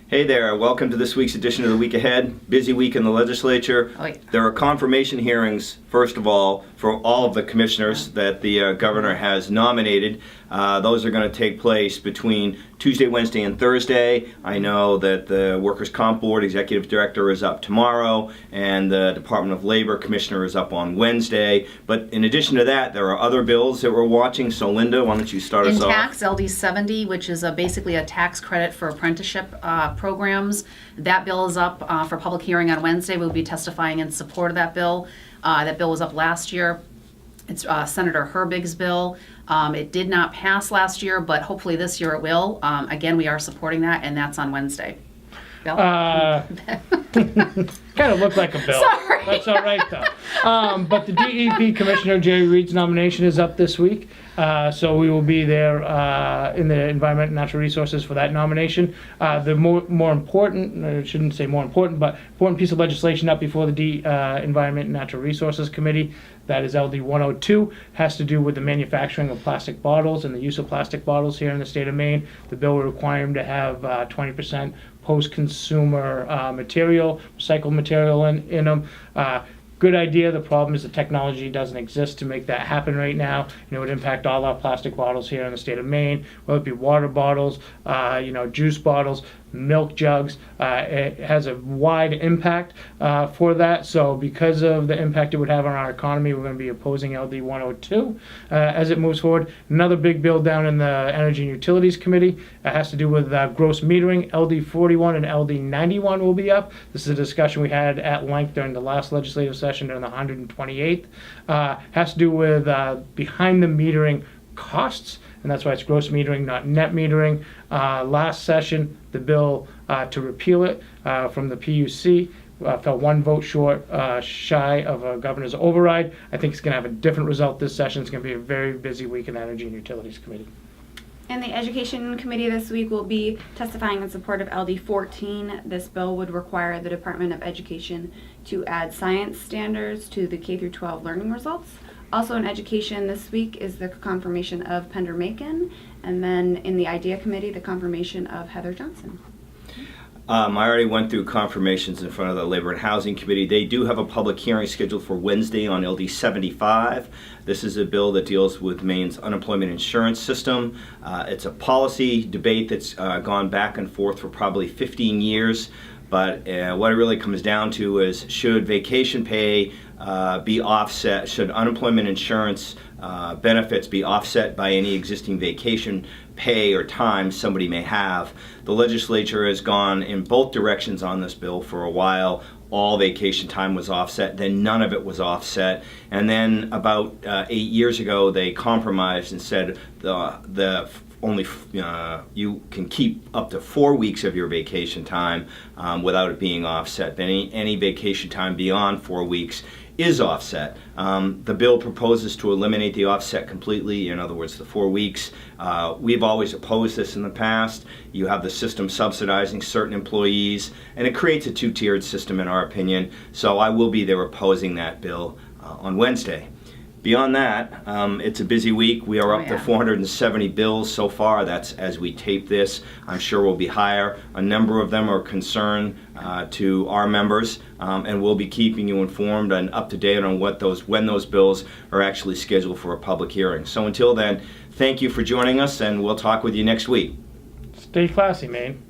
Hey there, welcome to this week's edition of The Week Ahead. Busy week in the legislature. Oh, yeah. There are confirmation hearings, first of all, for all of the commissioners that the governor has nominated. Those are going to take place between Tuesday, Wednesday, and Thursday. I know that the Workers' Comp Board Executive Director is up tomorrow, and the Department of Labor Commissioner is up on Wednesday. But in addition to that, there are other bills that we're watching. So Linda, why don't you start us In off? tax, LD 70, which is basically a tax credit for apprenticeship programs. That bill is up for public hearing on Wednesday. We'll be testifying in support of that bill. That bill was up last year. It's Senator Herbig's bill. It did not pass last year, but hopefully this year it will. Again, we are supporting that, and that's on Wednesday. Bill? Kind of looked like a bill. Sorry. That's all right, though. But the DEP Commissioner, Jerry Reed's nomination is up this week. So we will be there in the Environment and Natural Resources for that nomination. The more important, I shouldn't say more important, but important piece of legislation up before the Environment and Natural Resources Committee, that is LD 102, has to do with the manufacturing of plastic bottles and the use of plastic bottles here in the state of Maine. The bill will require them to have 20% post-consumer material, recycled material in them. Good idea. The problem is the technology doesn't exist to make that happen right now. It would impact all our plastic bottles here in the state of Maine, whether it be water bottles, juice bottles, milk jugs. It has a wide impact for that. So because of the impact it would have on our economy, we're going to be opposing LD 102 as it moves forward. Another big bill down in the Energy and Utilities Committee has to do with gross metering. LD 41 and LD 91 will be up. This is a discussion we had at length during the last legislative session during the 128th. Has to do with behind the metering costs, and that's why it's gross metering, not net metering. Last session, the bill to repeal it from the PUC fell one vote shy of a governor's override. I think it's going to have a different result this session. It's going to be a very busy week in the Energy and Utilities Committee. And the Education Committee this week will be testifying in support of LD 14. This bill would require the Department of Education to add science standards to the K-12 learning results. Also in education this week is the confirmation of Pender Macon, and then in the IDEA Committee, the confirmation of Heather Johnson. I already went through confirmations in front of the Labor and Housing Committee. They do have a public hearing scheduled for Wednesday on LD 75. This is a bill that deals with Maine's unemployment insurance system. It's a policy debate that's gone back and forth for probably 15 years. But what it really comes down to is, should vacation pay be offset? Should unemployment insurance benefits be offset by any existing vacation pay or time somebody may have? The legislature has gone in both directions on this bill for a while. All vacation time was offset, then none of it was offset, and then about 8 years ago they compromised and said you can keep up to 4 weeks of your vacation time without it being offset. Any vacation time beyond 4 weeks is offset. The bill proposes to eliminate the offset completely, in other words, the 4 weeks. We've always opposed this in the past. You have the system subsidizing certain employees, and it creates a two-tiered system in our opinion. So I will be there opposing that bill on Wednesday. Beyond that, it's a busy week. We are up to 470 bills so far. That's as we tape this. I'm sure we'll be higher. A number of them are concerned to our members, and we'll be keeping you informed and up to date on when those bills are actually scheduled for a public hearing. So until then, thank you for joining us, and we'll talk with you next week. Stay classy, Maine.